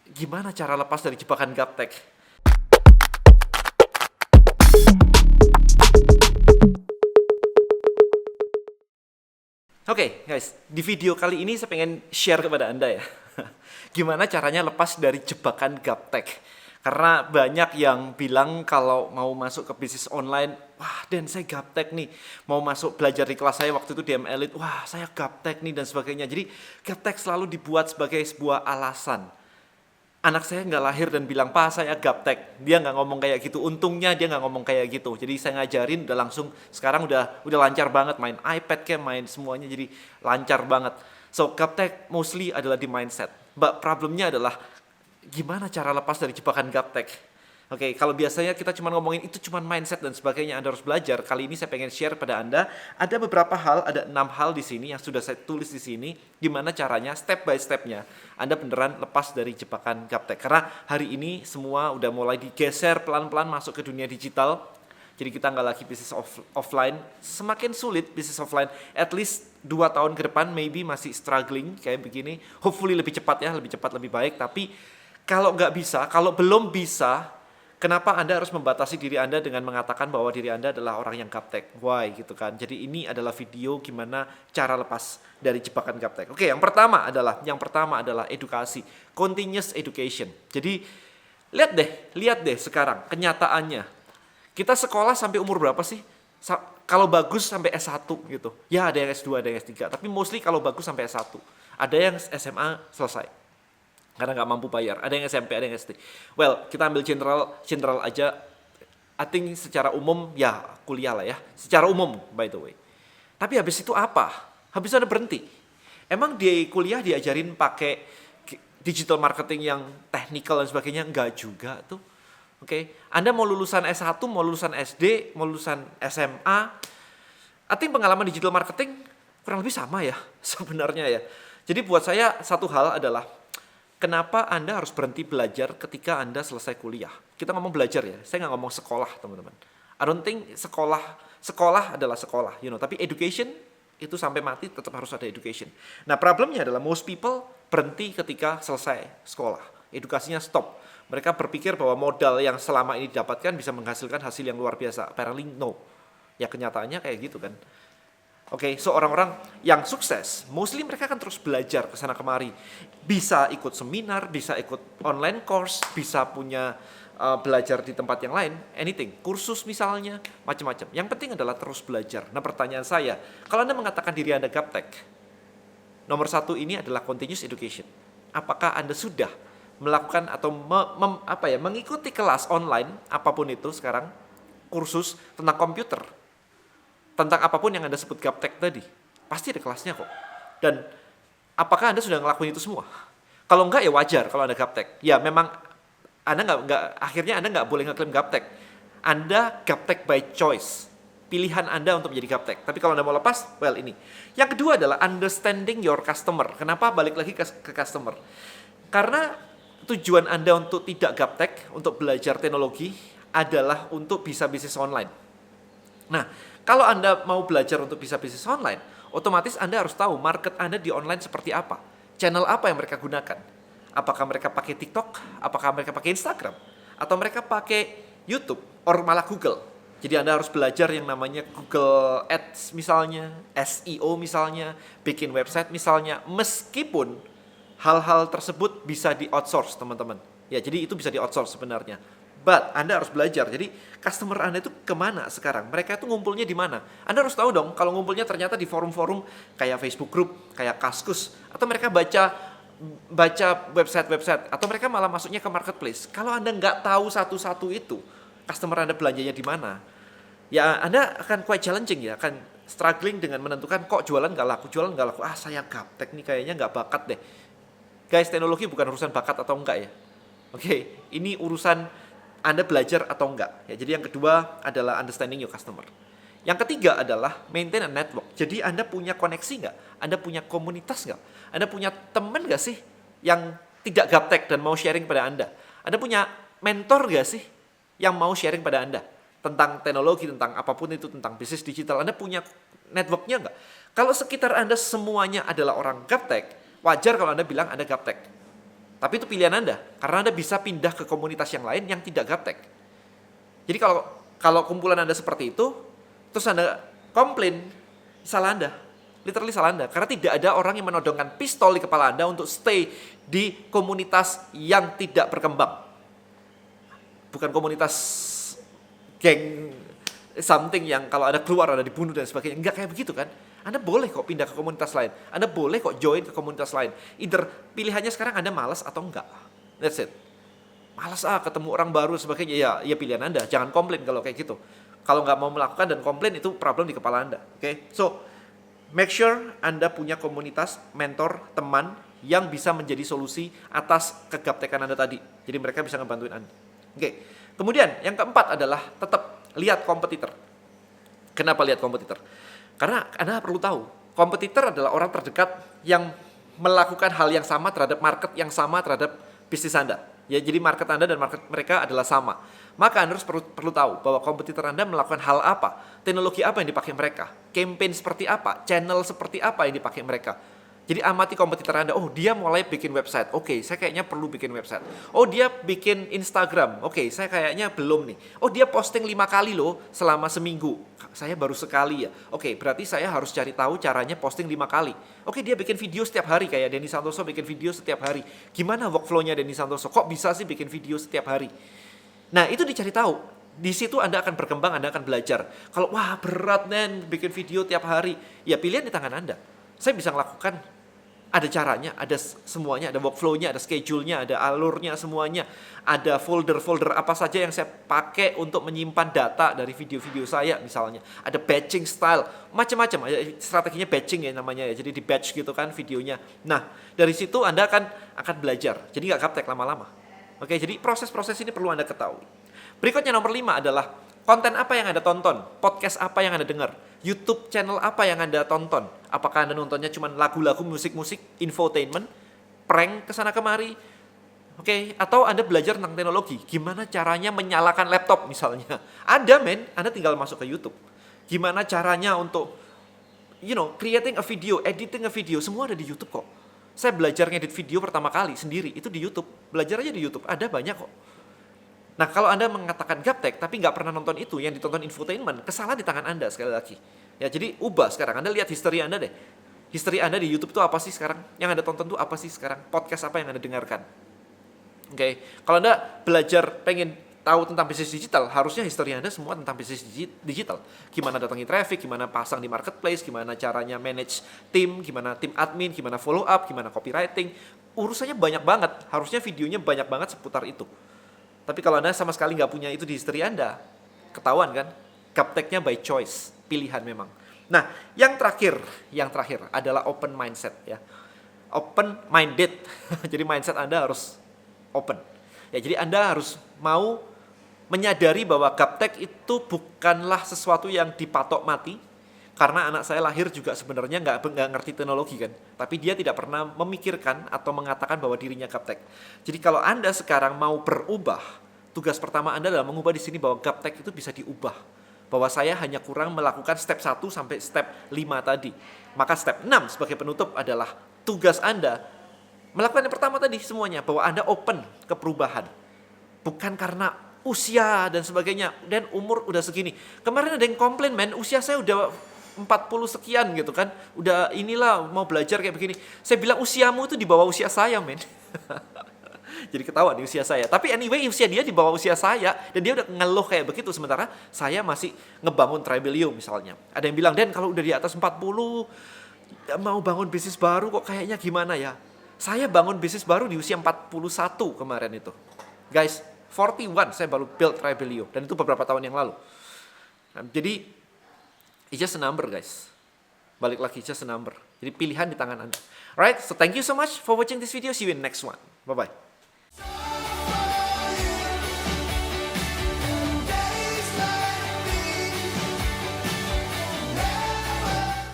Gimana cara lepas dari jebakan gaptek? Oke, guys, di video kali ini saya pengen share kepada Anda ya. Gimana caranya lepas dari jebakan gaptek. Karena banyak yang bilang kalau mau masuk ke bisnis online, wah Dan saya gaptek nih. Mau masuk belajar di kelas saya waktu itu di M-Elite, wah saya gaptek nih dan sebagainya. Jadi gaptek selalu dibuat sebagai sebuah alasan. Anak saya nggak lahir dan bilang, "Pak, saya gaptek." Dia nggak ngomong kayak gitu. Untungnya dia nggak ngomong kayak gitu. Jadi saya ngajarin udah langsung, sekarang udah lancar banget main iPad kayak main semuanya, jadi lancar banget. So, gaptek mostly adalah di mindset. But problemnya adalah gimana cara lepas dari jebakan gaptek. Oke, kalau biasanya kita cuma ngomongin itu cuma mindset dan sebagainya, Anda harus belajar. Kali ini saya pengen share pada Anda, ada beberapa hal, ada 6 hal di sini yang sudah saya tulis di sini, gimana caranya, step by step-nya, Anda beneran lepas dari jebakan gaptek. Karena hari ini semua udah mulai digeser pelan-pelan masuk ke dunia digital, jadi kita nggak lagi bisnis offline, semakin sulit bisnis offline, at least 2 tahun ke depan, maybe masih struggling kayak begini, hopefully lebih cepat ya, lebih cepat, lebih baik, tapi kalau nggak bisa, kalau belum bisa, kenapa Anda harus membatasi diri Anda dengan mengatakan bahwa diri Anda adalah orang yang gaptek? Why gitu kan? Jadi ini adalah video gimana cara lepas dari jebakan gaptek. Oke, yang pertama adalah edukasi, continuous education. Jadi lihat deh sekarang kenyataannya. Kita sekolah sampai umur berapa sih? Kalau bagus sampai S1 gitu. Ya ada yang S2, ada yang S3, tapi mostly kalau bagus sampai S1. Ada yang SMA selesai karena nggak mampu bayar. Ada yang SMP, ada yang SD. Well, kita ambil general aja. I think secara umum ya kuliah lah ya. Secara umum by the way. Tapi habis itu apa? Habis itu Anda berhenti. Emang di kuliah diajarin pakai digital marketing yang technical dan sebagainya? Enggak juga tuh. Oke, Anda mau lulusan S1, mau lulusan SD, mau lulusan SMA, I think pengalaman digital marketing kurang lebih sama ya sebenarnya ya. Jadi buat saya satu hal adalah kenapa Anda harus berhenti belajar ketika Anda selesai kuliah? Kita ngomong belajar ya, saya nggak ngomong sekolah teman-teman. I don't think sekolah adalah sekolah, tapi education itu sampai mati tetap harus ada education. Nah problemnya adalah most people berhenti ketika selesai sekolah, edukasinya stop. Mereka berpikir bahwa modal yang selama ini didapatkan bisa menghasilkan hasil yang luar biasa. Apparently no. Ya kenyataannya kayak gitu kan. Oke, so orang-orang yang sukses, mostly mereka akan terus belajar ke sana kemari. Bisa ikut seminar, bisa ikut online course, bisa punya belajar di tempat yang lain, anything, kursus misalnya, macam-macam. Yang penting adalah terus belajar. Nah pertanyaan saya, kalau Anda mengatakan diri Anda gaptek, nomor satu ini adalah continuous education. Apakah Anda sudah melakukan atau mengikuti kelas online, apapun itu sekarang, kursus tentang komputer, tentang apapun yang Anda sebut gaptek tadi, pasti ada kelasnya kok. Dan apakah Anda sudah ngelakuin itu semua? Kalau enggak ya wajar kalau Anda gaptek. Ya memang akhirnya Anda nggak boleh ngeklaim gaptek. Anda gaptek by choice. Pilihan Anda untuk menjadi gaptek. Tapi kalau Anda mau lepas, well ini. Yang kedua adalah understanding your customer. Kenapa balik lagi ke customer? Karena tujuan Anda untuk tidak gaptek, untuk belajar teknologi adalah untuk bisa bisnis online. Nah, kalau Anda mau belajar untuk bisa bisnis online, otomatis Anda harus tahu market Anda di online seperti apa. Channel apa yang mereka gunakan. Apakah mereka pakai TikTok? Apakah mereka pakai Instagram? Atau mereka pakai YouTube? Or malah Google? Jadi Anda harus belajar yang namanya Google Ads misalnya, SEO misalnya, bikin website misalnya, meskipun hal-hal tersebut bisa di-outsource teman-teman. Ya, jadi itu bisa di-outsource sebenarnya. But Anda harus belajar. Jadi customer Anda itu kemana sekarang? Mereka itu ngumpulnya di mana? Anda harus tahu dong kalau ngumpulnya ternyata di forum-forum kayak Facebook Group, kayak Kaskus, atau mereka baca website-website, atau mereka malah masuknya ke marketplace. Kalau Anda nggak tahu satu-satu itu, customer Anda belanjanya di mana, ya Anda akan quite challenging ya, akan struggling dengan menentukan kok jualan nggak laku, saya gaptek nih kayaknya nggak bakat deh. Guys, teknologi bukan urusan bakat atau enggak ya. Oke, ini urusan Anda belajar atau enggak. Ya, jadi yang kedua adalah understanding your customer. Yang ketiga adalah maintain a network. Jadi Anda punya koneksi nggak? Anda punya komunitas nggak? Anda punya teman nggak sih yang tidak gaptek dan mau sharing pada Anda? Anda punya mentor nggak sih yang mau sharing pada Anda? Tentang teknologi, tentang apapun itu, tentang bisnis digital. Anda punya networknya nggak? Kalau sekitar Anda semuanya adalah orang gaptek, wajar kalau Anda bilang Anda gaptek. Tapi itu pilihan Anda, karena Anda bisa pindah ke komunitas yang lain yang tidak gaptek. Jadi kalau kumpulan Anda seperti itu, terus Anda komplain, salah Anda. Literally salah Anda. Karena tidak ada orang yang menodongkan pistol di kepala Anda untuk stay di komunitas yang tidak berkembang. Bukan komunitas geng something yang kalau ada keluar, ada dibunuh dan sebagainya. Enggak kayak begitu kan. Anda boleh kok pindah ke komunitas lain. Anda boleh kok join ke komunitas lain. Either pilihannya sekarang Anda malas atau enggak. That's it. Malas ketemu orang baru dan sebagainya. Ya pilihan Anda. Jangan komplain kalau kayak gitu. Kalau nggak mau melakukan dan komplain itu problem di kepala Anda. Oke? So, make sure Anda punya komunitas, mentor, teman yang bisa menjadi solusi atas kegaptekan Anda tadi. Jadi mereka bisa ngebantuin Anda. Oke. Kemudian yang keempat adalah tetap lihat kompetitor. Kenapa lihat kompetitor? Karena Anda perlu tahu, kompetitor adalah orang terdekat yang melakukan hal yang sama terhadap market yang sama terhadap bisnis Anda. Ya, jadi market Anda dan market mereka adalah sama. Maka Anda harus perlu tahu bahwa kompetitor Anda melakukan hal apa, teknologi apa yang dipakai mereka, campaign seperti apa, channel seperti apa yang dipakai mereka. Jadi amati kompetitor Anda. Oh, dia mulai bikin website. Oke, saya kayaknya perlu bikin website. Oh, dia bikin Instagram. Oke, saya kayaknya belum nih. Oh, dia posting 5 kali loh selama seminggu. Saya baru sekali ya. Oke, berarti saya harus cari tahu caranya posting 5 kali. Oke, dia bikin video setiap hari kayak Denny Santoso bikin video setiap hari. Gimana workflow-nya Denny Santoso? Kok bisa sih bikin video setiap hari? Nah, itu dicari tahu. Di situ Anda akan berkembang, Anda akan belajar. Kalau wah berat nen bikin video tiap hari, ya pilihan di tangan Anda. Saya bisa melakukan, ada caranya, ada semuanya, ada workflow-nya, ada schedule-nya, ada alurnya semuanya, ada folder-folder apa saja yang saya pakai untuk menyimpan data dari video-video saya misalnya, ada batching style, macam-macam, strateginya batching ya namanya ya, jadi di batch gitu kan videonya. Nah, dari situ Anda akan belajar, jadi nggak gaptek lama-lama. Oke, jadi proses-proses ini perlu Anda ketahui. Berikutnya nomor 5 adalah konten apa yang Anda tonton, podcast apa yang Anda dengar, YouTube channel apa yang Anda tonton. Apakah Anda nontonnya cuma lagu-lagu, musik-musik, infotainment, prank kesana kemari, oke? Atau Anda belajar tentang teknologi, gimana caranya menyalakan laptop misalnya. Ada Anda tinggal masuk ke YouTube. Gimana caranya untuk, creating a video, editing a video, semua ada di YouTube kok. Saya belajar ngedit video pertama kali sendiri, itu di YouTube. Belajar aja di YouTube, ada banyak kok. Nah, kalau Anda mengatakan gaptek tapi nggak pernah nonton itu, yang ditonton infotainment, kesalahan di tangan Anda sekali lagi. Ya, jadi ubah sekarang. Anda lihat history Anda deh. History Anda di YouTube itu apa sih sekarang? Yang Anda tonton itu apa sih sekarang? Podcast apa yang Anda dengarkan? Oke. Kalau Anda belajar pengen tahu tentang bisnis digital, harusnya history Anda semua tentang bisnis digital. Gimana datangi traffic, gimana pasang di marketplace, gimana caranya manage tim, gimana tim admin, gimana follow up, gimana copywriting. Urusannya banyak banget. Harusnya videonya banyak banget seputar itu. Tapi kalau Anda sama sekali nggak punya itu di history Anda, ketahuan kan? Gapteknya by choice, pilihan memang. Nah, yang terakhir adalah open mindset ya. Open minded. Jadi mindset Anda harus open. Ya, jadi Anda harus mau menyadari bahwa gaptek itu bukanlah sesuatu yang dipatok mati. Karena anak saya lahir juga sebenarnya nggak ngerti teknologi kan. Tapi dia tidak pernah memikirkan atau mengatakan bahwa dirinya gaptek. Jadi kalau Anda sekarang mau berubah, tugas pertama Anda adalah mengubah di sini bahwa gaptek itu bisa diubah. Bahwa saya hanya kurang melakukan step 1 sampai step 5 tadi. Maka step 6 sebagai penutup adalah tugas Anda melakukan yang pertama tadi semuanya. Bahwa Anda open ke perubahan. Bukan karena usia dan sebagainya. Dan umur udah segini. Kemarin ada yang komplain, usia saya udah 40 sekian gitu kan. Udah inilah mau belajar kayak begini. Saya bilang usiamu itu di bawah usia saya, Jadi ketahuan di usia saya. Tapi anyway usia dia di bawah usia saya. Dan dia udah ngeluh kayak begitu. Sementara saya masih ngebangun Tribelio misalnya. Ada yang bilang, Dan kalau udah di atas 40 mau bangun bisnis baru kok kayaknya gimana ya. Saya bangun bisnis baru di usia 41 kemarin itu. Guys, 41 saya baru build Tribelio. Dan itu beberapa tahun yang lalu. Nah, jadi it's just a number, guys. Balik lagi, just a number. Jadi pilihan di tangan Anda. Alright, so thank you so much for watching this video. See you in the next one. Bye-bye.